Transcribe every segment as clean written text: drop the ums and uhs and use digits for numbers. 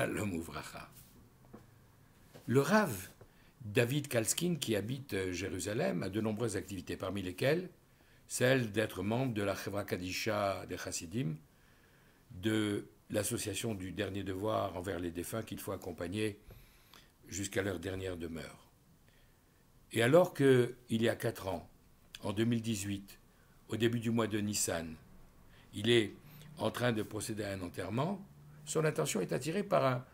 Shalom Uvracha. Le Rav David Kalskin, qui habite Jérusalem, a de nombreuses activités, parmi lesquelles celle d'être membre de la Chevra Kadisha des Chassidim, de l'association du dernier devoir envers les défunts qu'il faut accompagner jusqu'à leur dernière demeure. Et alors qu'il y a 4 ans, en 2018, au début du mois de Nissan, il est en train de procéder à un enterrement, son attention est attirée par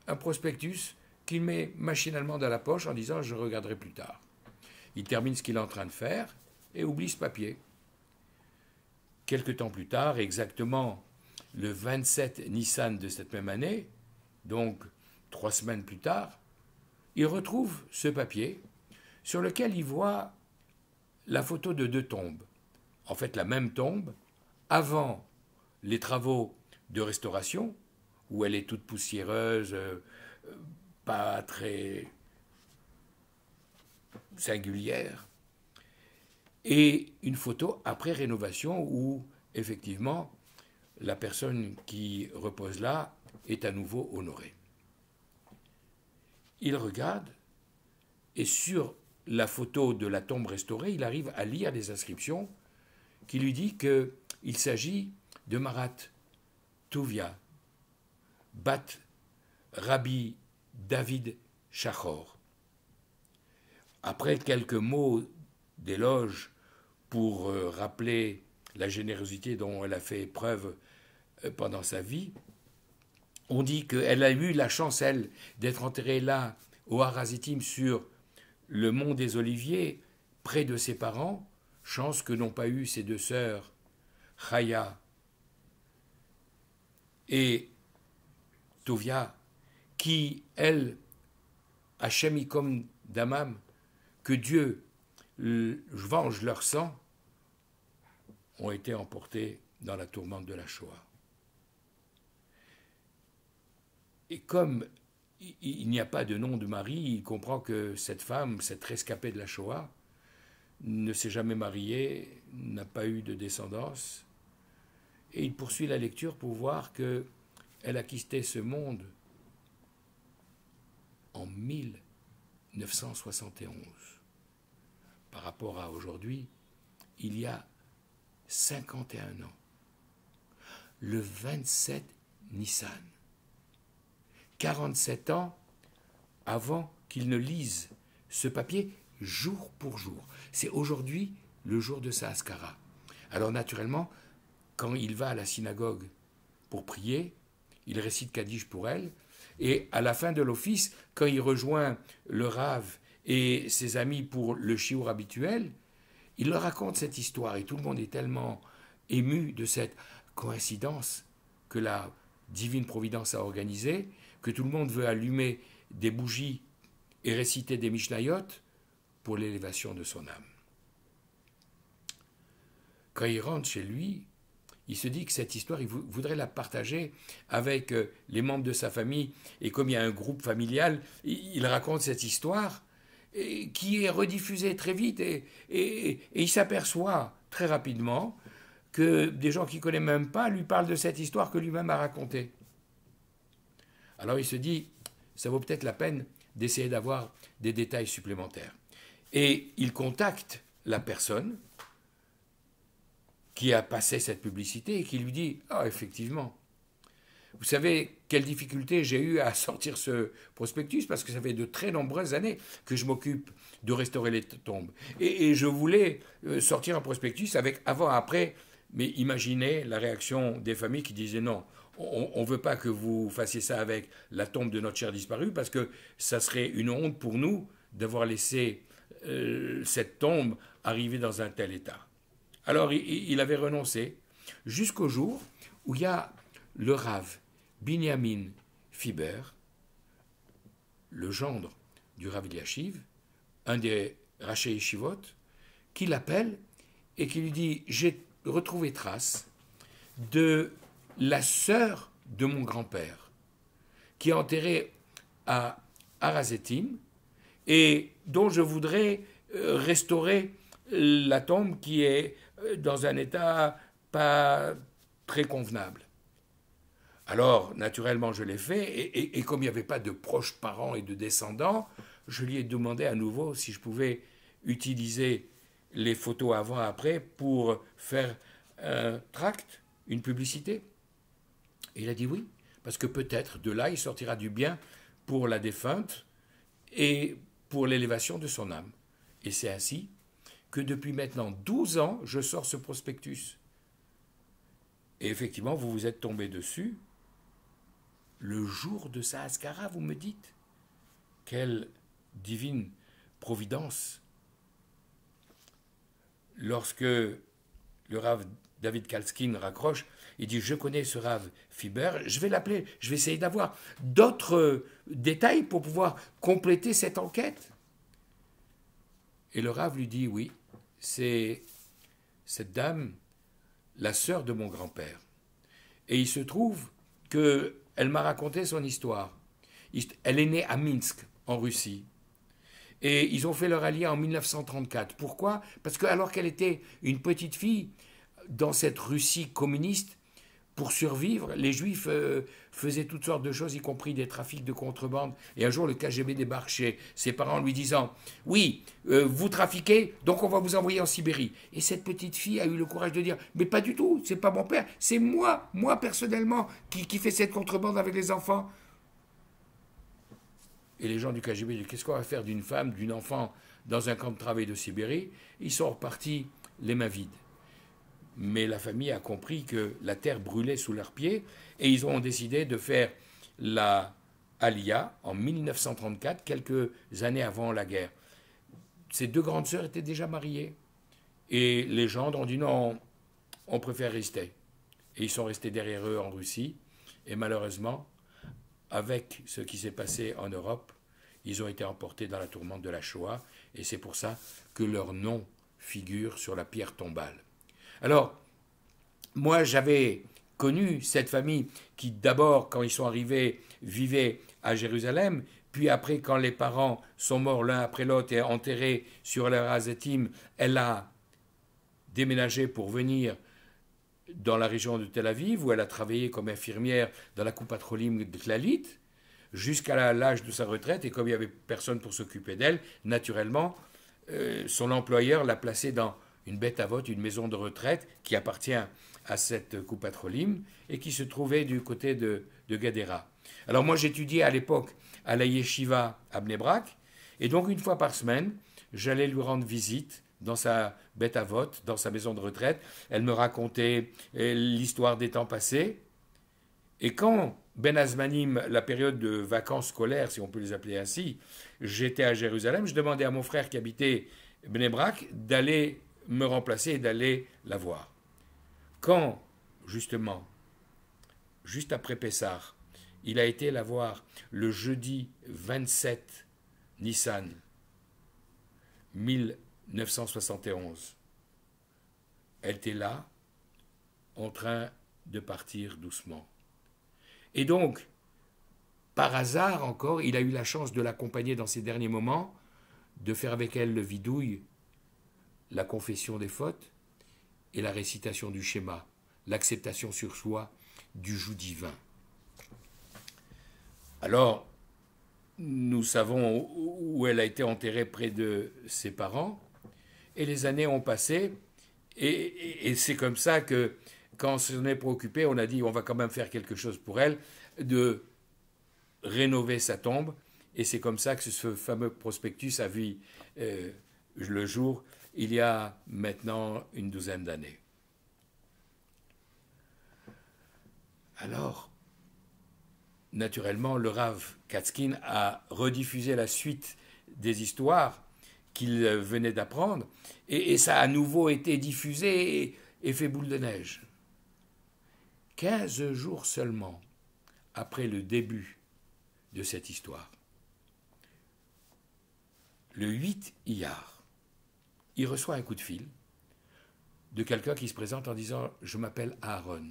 un prospectus qu'il met machinalement dans la poche en disant « je regarderai plus tard ». Il termine ce qu'il est en train de faire et oublie ce papier. Quelque temps plus tard, exactement le 27 Nissan de cette même année, donc 3 semaines plus tard, il retrouve ce papier sur lequel il voit la photo de 2 tombes. En fait, la même tombe, avant les travaux de restauration, où elle est toute poussiéreuse, pas très singulière, et une photo après rénovation où, effectivement, la personne qui repose là est à nouveau honorée. Il regarde, et sur la photo de la tombe restaurée, il arrive à lire des inscriptions qui lui disent qu'il s'agit de Marat Tuvia, Bat Rabbi David Shachor. Après quelques mots d'éloge pour rappeler la générosité dont elle a fait preuve pendant sa vie, on dit qu'elle a eu la chance, elle, d'être enterrée là, au Harazitim, sur le mont des Oliviers, près de ses parents, chance que n'ont pas eu ses 2 sœurs, Chaya et Tovia, qui, elles, Hachem Ikom Damam, que Dieu venge leur sang, ont été emportées dans la tourmente de la Shoah. Et comme il n'y a pas de nom de mari, il comprend que cette femme, cette rescapée de la Shoah, ne s'est jamais mariée, n'a pas eu de descendance, et il poursuit la lecture pour voir qu'elle a quitté ce monde en 1971. Par rapport à aujourd'hui, il y a 51 ans, le 27 Nissan, 47 ans avant qu'il ne lise ce papier jour pour jour. C'est aujourd'hui le jour de sa Haskara. Alors naturellement, quand il va à la synagogue pour prier, il récite Kaddish pour elle, et à la fin de l'office, quand il rejoint le Rav et ses amis pour le shiur habituel, il leur raconte cette histoire, et tout le monde est tellement ému de cette coïncidence que la divine providence a organisée, que tout le monde veut allumer des bougies et réciter des Mishnayot pour l'élévation de son âme. Quand il rentre chez lui, il se dit que cette histoire, il voudrait la partager avec les membres de sa famille. Et comme il y a un groupe familial, il raconte cette histoire qui est rediffusée très vite. Et il s'aperçoit très rapidement que des gens qu'il ne connaît même pas lui parlent de cette histoire que lui-même a racontée. Alors il se dit, ça vaut peut-être la peine d'essayer d'avoir des détails supplémentaires. Et il contacte la personne qui a passé cette publicité et qui lui dit « Ah, effectivement, vous savez quelle difficulté j'ai eu à sortir ce prospectus parce que ça fait de très nombreuses années que je m'occupe de restaurer les tombes. Et je voulais sortir un prospectus avec avant-après, mais imaginez la réaction des familles qui disaient « Non, on ne veut pas que vous fassiez ça avec la tombe de notre cher disparu parce que ça serait une honte pour nous d'avoir laissé cette tombe arriver dans un tel état. » Alors il avait renoncé jusqu'au jour où il y a le Rav Binyamin Fiber, le gendre du Rav Eliashiv, un des Raché Yeshivot, qui l'appelle et qui lui dit « J'ai retrouvé trace de la sœur de mon grand-père qui est enterrée à Harazetim et dont je voudrais restaurer la tombe qui est dans un état pas très convenable. » Alors, naturellement, je l'ai fait, et comme il n'y avait pas de proches parents et de descendants, je lui ai demandé à nouveau si je pouvais utiliser les photos avant-après pour faire un tract, une publicité. Et il a dit oui, parce que peut-être de là, il sortira du bien pour la défunte et pour l'élévation de son âme. Et c'est ainsi que depuis maintenant 12 ans, je sors ce prospectus. Et effectivement, vous vous êtes tombé dessus le jour de sa Haskara, vous me dites. Quelle divine providence. Lorsque le Rav David Kalskin raccroche, il dit: je connais ce Rav Fiber, je vais l'appeler, je vais essayer d'avoir d'autres détails pour pouvoir compléter cette enquête. Et le Rav lui dit: oui, c'est cette dame, la sœur de mon grand-père. Et il se trouve qu'elle m'a raconté son histoire. Elle est née à Minsk, en Russie. Et ils ont fait leur allié en 1934. Pourquoi? Parce que alors qu'elle était une petite fille, dans cette Russie communiste, pour survivre, les Juifs faisaient toutes sortes de choses, y compris des trafics de contrebande. Et un jour, le KGB débarque chez ses parents en lui disant: oui, vous trafiquez, donc on va vous envoyer en Sibérie. Et cette petite fille a eu le courage de dire: mais pas du tout, c'est pas mon père, c'est moi personnellement, qui fait cette contrebande avec les enfants. Et les gens du KGB disent: qu'est-ce qu'on va faire d'une femme, d'une enfant dans un camp de travail de Sibérie? Ils sont repartis les mains vides. Mais la famille a compris que la terre brûlait sous leurs pieds et ils ont décidé de faire la Aliyah en 1934, quelques années avant la guerre. Ces deux grandes sœurs étaient déjà mariées. Et les gens ont dit: non, on préfère rester. Et ils sont restés derrière eux en Russie. Et malheureusement, avec ce qui s'est passé en Europe, ils ont été emportés dans la tourmente de la Shoah. Et c'est pour ça que leur nom figure sur la pierre tombale. Alors, moi, j'avais connu cette famille qui, d'abord, quand ils sont arrivés, vivait à Jérusalem, puis après, quand les parents sont morts l'un après l'autre et enterrés sur leur Hazetim, elle a déménagé pour venir dans la région de Tel Aviv, où elle a travaillé comme infirmière dans la Coupatrolim de Clalit, jusqu'à l'âge de sa retraite, et comme il n'y avait personne pour s'occuper d'elle, naturellement, son employeur l'a placée dans une bête à vote, une maison de retraite qui appartient à cette Coupatrolim et qui se trouvait du côté de Gadera. Alors moi j'étudiais à l'époque à la Yeshiva à Bnei Brak, et donc une fois par semaine, j'allais lui rendre visite dans sa bête à vote, dans sa maison de retraite. Elle me racontait l'histoire des temps passés. Et quand Ben Azmanim, la période de vacances scolaires, si on peut les appeler ainsi, j'étais à Jérusalem, je demandais à mon frère qui habitait Bnei Brak d'aller me remplacer et d'aller la voir. Quand, justement, juste après Pessah, il a été la voir le jeudi 27 Nissan 1971, elle était là, en train de partir doucement. Et donc, par hasard encore, il a eu la chance de l'accompagner dans ses derniers moments, de faire avec elle le vidouille, la confession des fautes et la récitation du schéma, l'acceptation sur soi du joug divin. Alors, nous savons où elle a été enterrée près de ses parents, et les années ont passé, et c'est comme ça que, quand on s'en est préoccupé, on a dit: on va quand même faire quelque chose pour elle, de rénover sa tombe, et c'est comme ça que ce fameux prospectus a vu le jour, il y a maintenant une douzaine d'années. Alors, naturellement, le Rav Katzkin a rediffusé la suite des histoires qu'il venait d'apprendre, et ça a à nouveau été diffusé et fait boule de neige. 15 jours seulement après le début de cette histoire, le 8 Iyar, il reçoit un coup de fil de quelqu'un qui se présente en disant: je m'appelle Aaron.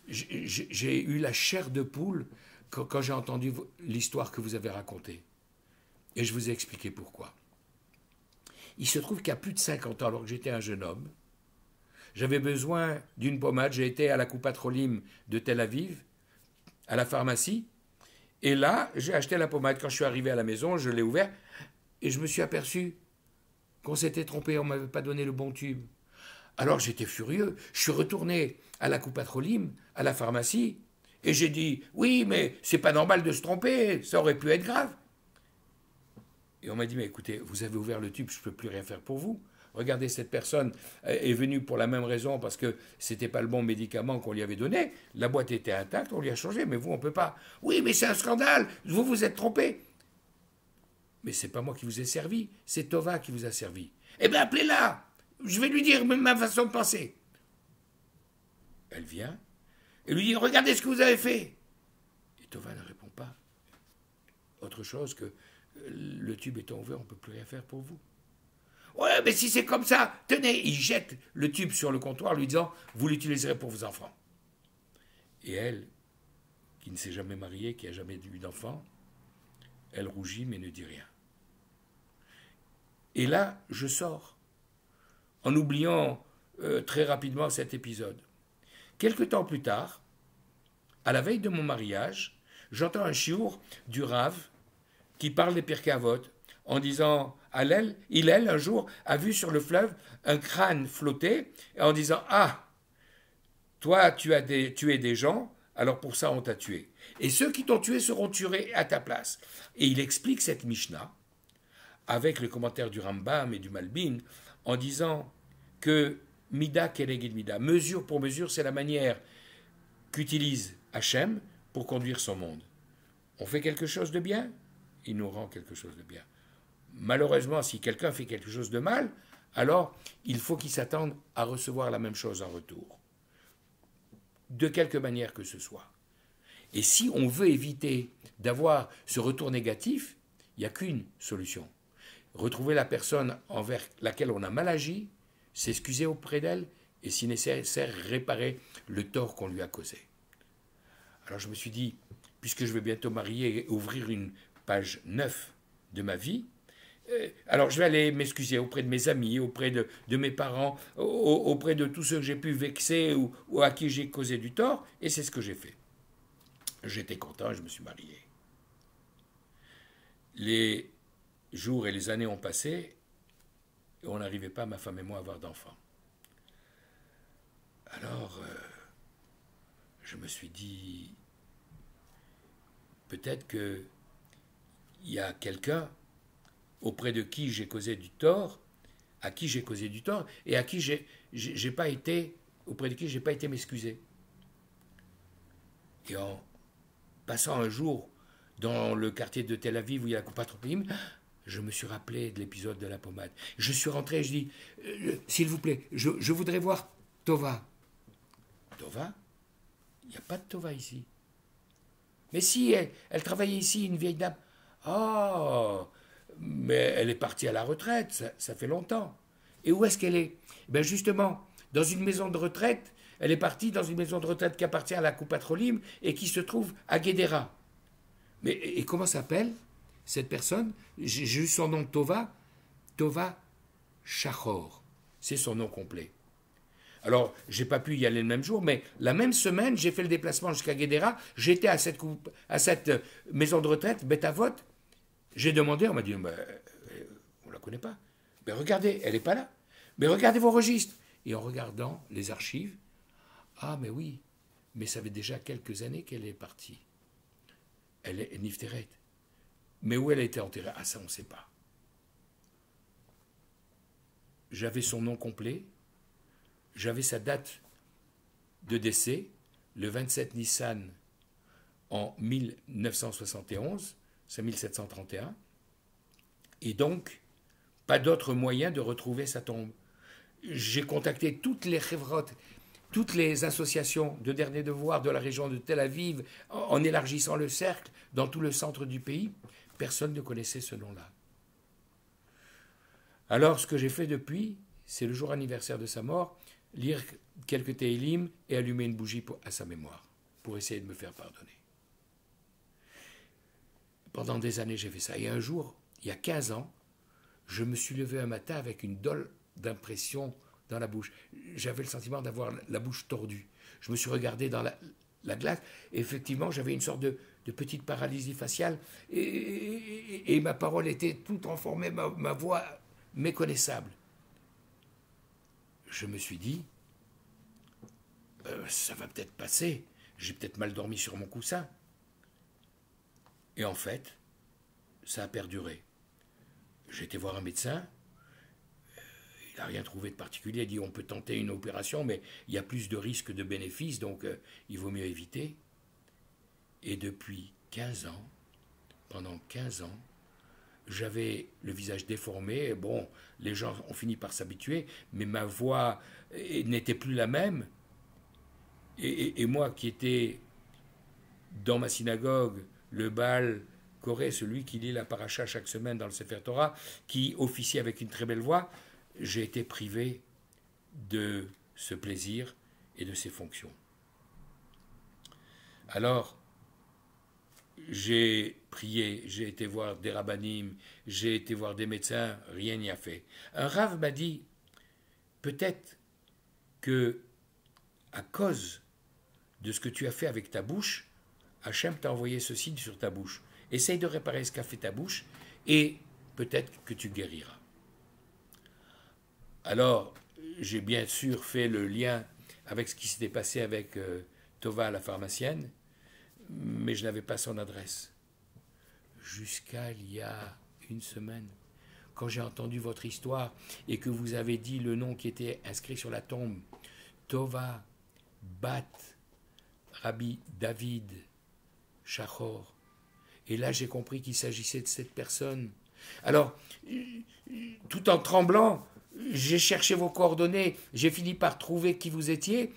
J'ai eu la chair de poule quand j'ai entendu l'histoire que vous avez racontée. Et je vous ai expliqué pourquoi. Il se trouve qu'il y a plus de 50 ans, alors que j'étais un jeune homme, J'avais besoin d'une pommade. J'ai été à la Coupatrolim de Tel Aviv, à la pharmacie. Et là, j'ai acheté la pommade. Quand je suis arrivé à la maison, je l'ai ouvert et je me suis aperçu qu'on s'était trompé, on ne m'avait pas donné le bon tube. Alors j'étais furieux. Je suis retourné à la Coupatrolim, à la pharmacie, et j'ai dit « Oui, mais c'est pas normal de se tromper, ça aurait pu être grave. » Et on m'a dit « Mais écoutez, vous avez ouvert le tube, je ne peux plus rien faire pour vous. Regardez, cette personne est venue pour la même raison, parce que ce n'était pas le bon médicament qu'on lui avait donné. La boîte était intacte, on lui a changé, mais vous, on ne peut pas. Oui, mais c'est un scandale, vous vous êtes trompé. » Mais c'est pas moi qui vous ai servi, c'est Tova qui vous a servi. Eh bien, appelez-la, je vais lui dire ma façon de penser. Elle vient et lui dit « Regardez ce que vous avez fait. » Et Tova ne répond pas. Autre chose que le tube étant ouvert, on ne peut plus rien faire pour vous. Ouais, mais si c'est comme ça, tenez, il jette le tube sur le comptoir lui disant « Vous l'utiliserez pour vos enfants. » Et elle, qui ne s'est jamais mariée, qui n'a jamais eu d'enfant, elle rougit mais ne dit rien. Et là, je sors, en oubliant très rapidement cet épisode. Quelque temps plus tard, à la veille de mon mariage, j'entends un chiour du Rav qui parle des Pirkei Avot en disant Hillel, un jour, a vu sur le fleuve un crâne flotter en disant « Ah, toi, tu as tué des gens, alors pour ça, on t'a tué. Et ceux qui t'ont tué seront tués à ta place. » Et il explique cette Mishnah avec le commentaire du Rambam et du Malbin en disant que Mida keneged Mida, mesure pour mesure, c'est la manière qu'utilise Hachem pour conduire son monde. On fait quelque chose de bien, il nous rend quelque chose de bien. Malheureusement, si quelqu'un fait quelque chose de mal, alors il faut qu'il s'attende à recevoir la même chose en retour. De quelque manière que ce soit. Et si on veut éviter d'avoir ce retour négatif, il n'y a qu'une solution. Retrouver la personne envers laquelle on a mal agi, s'excuser auprès d'elle et si nécessaire réparer le tort qu'on lui a causé. Alors je me suis dit, puisque je vais bientôt marier et ouvrir une page 9 de ma vie, alors je vais aller m'excuser auprès de mes amis, auprès de mes parents, auprès de tous ceux que j'ai pu vexer ou à qui j'ai causé du tort, et c'est ce que j'ai fait. J'étais content, je me suis marié. Les jours et les années ont passé, et on n'arrivait pas, ma femme et moi, à avoir d'enfants. Alors, je me suis dit, peut-être qu'il y a quelqu'un auprès de qui j'ai causé du tort, à qui j'ai causé du tort, et à qui j'ai pas été, auprès de qui j'ai pas été m'excuser. Et en passant un jour dans le quartier de Tel Aviv où il y a la Coupatrolim, je me suis rappelé de l'épisode de la pommade. Je suis rentré et je dis, s'il vous plaît, je voudrais voir Tova. Tova? Il n'y a pas de Tova ici. Mais si, elle travaillait ici, une vieille dame. Oh, mais elle est partie à la retraite, ça fait longtemps. Et où est-ce qu'elle est? Ben justement, dans une maison de retraite. Elle est partie dans une maison de retraite qui appartient à la Coupatrolim et qui se trouve à Guédéra. Mais et comment s'appelle cette personne? J'ai eu son nom Tova. Tova Shachor. C'est son nom complet. Alors, j'ai pas pu y aller le même jour, mais la même semaine, j'ai fait le déplacement jusqu'à Guédéra. J'étais à cette maison de retraite, Beth Avot. J'ai demandé, on m'a dit, on ne la connaît pas. Mais regardez, elle n'est pas là. Mais regardez vos registres. Et en regardant les archives, ah, mais oui, mais ça fait déjà quelques années qu'elle est partie. Elle est Nifteret. Mais où elle a été enterrée? Ah, ça, on ne sait pas. J'avais son nom complet, j'avais sa date de décès, le 27 Nissan en 1971, c'est 1731, et donc, pas d'autre moyen de retrouver sa tombe. J'ai contacté toutes les chevrotes, toutes les associations de dernier devoir de la région de Tel Aviv, en élargissant le cercle dans tout le centre du pays. Personne ne connaissait ce nom-là. Alors, ce que j'ai fait depuis, c'est le jour anniversaire de sa mort, lire quelques Tehillim et allumer une bougie à sa mémoire, pour essayer de me faire pardonner. Pendant des années, j'ai fait ça. Et un jour, il y a 15 ans, je me suis levé un matin avec une dole d'impression dans la bouche. J'avais le sentiment d'avoir la bouche tordue. Je me suis regardé dans la glace, et effectivement, j'avais une sorte de petite paralysie faciale, et ma parole était tout transformée, ma voix méconnaissable. Je me suis dit, ça va peut-être passer, j'ai peut-être mal dormi sur mon coussin. Et en fait, ça a perduré. J'ai été voir un médecin, il n'a rien trouvé de particulier, il a dit on peut tenter une opération, mais il y a plus de risques de bénéfices, donc il vaut mieux éviter. Et depuis 15 ans, pendant 15 ans, j'avais le visage déformé. Bon, les gens ont fini par s'habituer, mais ma voix n'était plus la même. Et moi qui étais dans ma synagogue, le Baal Koré, celui qui lit la paracha chaque semaine dans le Sefer Torah, qui officie avec une très belle voix, j'ai été privé de ce plaisir et de ces fonctions. Alors, j'ai prié, j'ai été voir des rabbanim, j'ai été voir des médecins, rien n'y a fait. Un rav m'a dit, peut-être que, à cause de ce que tu as fait avec ta bouche, Hachem t'a envoyé ce signe sur ta bouche. Essaye de réparer ce qu'a fait ta bouche, et peut-être que tu guériras. Alors, j'ai bien sûr fait le lien avec ce qui s'était passé avec Tova, la pharmacienne, mais je n'avais pas son adresse. Jusqu'à il y a une semaine, quand j'ai entendu votre histoire et que vous avez dit le nom qui était inscrit sur la tombe, Tova, Bat, Rabbi David, Shachor. Et là, j'ai compris qu'il s'agissait de cette personne. Alors, tout en tremblant, j'ai cherché vos coordonnées, j'ai fini par trouver qui vous étiez,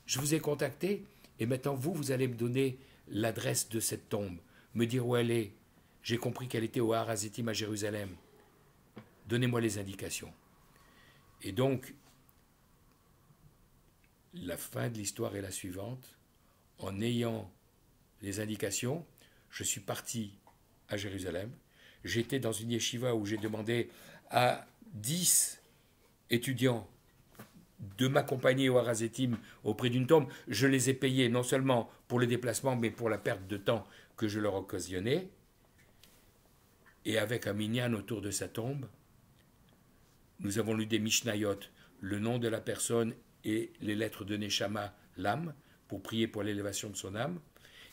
je vous ai contacté, et maintenant, vous allez me donner l'adresse de cette tombe, me dire où elle est. J'ai compris qu'elle était au Har HaZitim à Jérusalem. Donnez-moi les indications. Et donc, la fin de l'histoire est la suivante. En ayant les indications, je suis parti à Jérusalem. J'étais dans une yeshiva où j'ai demandé à 10 étudiants de m'accompagner au Har HaZitim auprès d'une tombe. Je les ai payés non seulement pour le déplacement, mais pour la perte de temps que je leur occasionnais. Et avec un minyan autour de sa tombe, nous avons lu des Mishnayot, le nom de la personne et les lettres de Neshama, l'âme, pour prier pour l'élévation de son âme.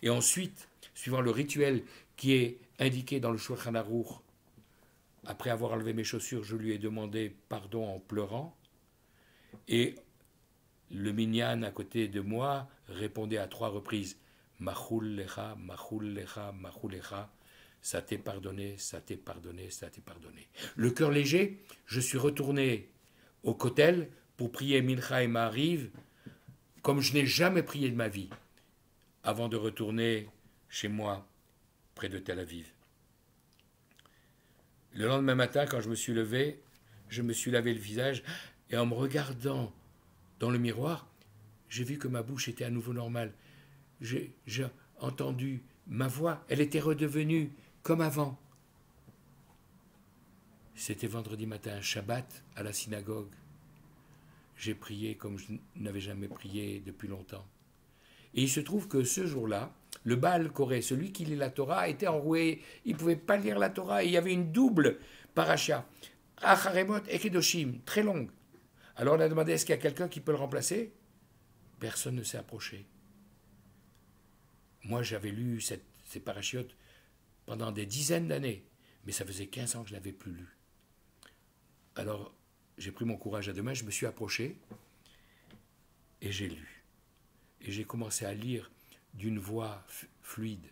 Et ensuite, suivant le rituel qui est indiqué dans le Shulchan Aruch, après avoir enlevé mes chaussures, je lui ai demandé pardon en pleurant. Et le minyan à côté de moi répondait à 3 reprises « Machul lecha, machul lecha, machul lecha » ça t'est pardonné, ça t'est pardonné, ça t'est pardonné. Le cœur léger, je suis retourné au Kotel pour prier Mincha et Ma'ariv comme je n'ai jamais prié de ma vie, avant de retourner chez moi, près de Tel Aviv. Le lendemain matin, quand je me suis levé, je me suis lavé le visage, et en me regardant dans le miroir, j'ai vu que ma bouche était à nouveau normale. J'ai entendu ma voix, elle était redevenue comme avant. C'était vendredi matin, Shabbat, à la synagogue. J'ai prié comme je n'avais jamais prié depuis longtemps. Et il se trouve que ce jour-là, le Baal Koré, celui qui lit la Torah, était enroué. Il ne pouvait pas lire la Torah. Et il y avait une double paracha, Acharemot et Kedoshim, très longue. Alors on a demandé, est-ce qu'il y a quelqu'un qui peut le remplacer? Personne ne s'est approché. Moi, j'avais lu ces parachiotes pendant des dizaines d'années, mais ça faisait 15 ans que je ne l'avais plus lu. Alors, j'ai pris mon courage à deux mains, je me suis approché, et j'ai lu. Et j'ai commencé à lire d'une voix fluide.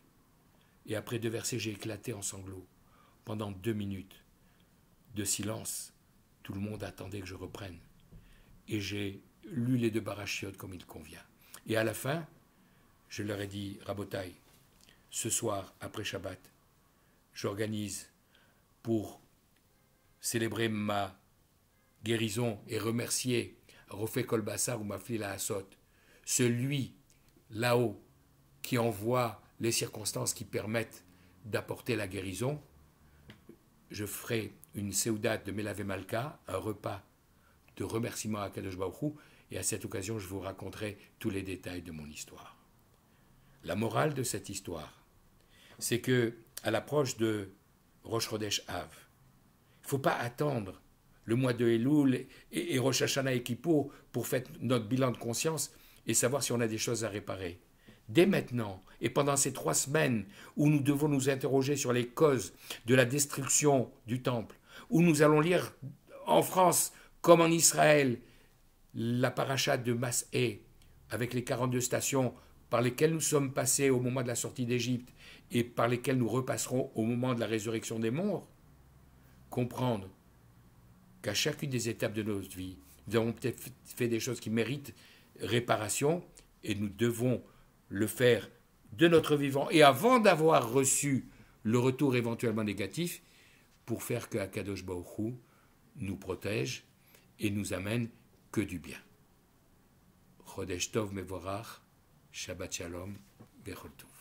Et après 2 versets, j'ai éclaté en sanglots. Pendant 2 minutes de silence, tout le monde attendait que je reprenne. Et j'ai lu les 2 parachiotes comme il convient. Et à la fin, je leur ai dit, Rabotai, ce soir, après Shabbat, j'organise pour célébrer ma guérison et remercier Rofé Kolbassar ou Mafli la Hassot, celui là-haut qui envoie les circonstances qui permettent d'apporter la guérison. Je ferai une Seudat de Melavé Malka, un repas de remerciements à Kadosh Baruch Hu, et à cette occasion, je vous raconterai tous les détails de mon histoire. La morale de cette histoire, c'est que, à l'approche de Rosh Chodesh Av, il ne faut pas attendre le mois de Elul et Rosh Hashanah et Kippour pour faire notre bilan de conscience et savoir si on a des choses à réparer. Dès maintenant, et pendant ces 3 semaines où nous devons nous interroger sur les causes de la destruction du temple, où nous allons lire en France comme en Israël la paracha de Mas'é avec les 42 stations par lesquelles nous sommes passés au moment de la sortie d'Égypte et par lesquelles nous repasserons au moment de la résurrection des morts, comprendre qu'à chacune des étapes de notre vie, nous avons peut-être fait des choses qui méritent réparation et nous devons le faire de notre vivant et avant d'avoir reçu le retour éventuellement négatif pour faire que Akadosh Baruch Hu nous protège et nous amène que du bien. Chodesh Tov Mevorach, Shabbat Shalom, Bechol Tov.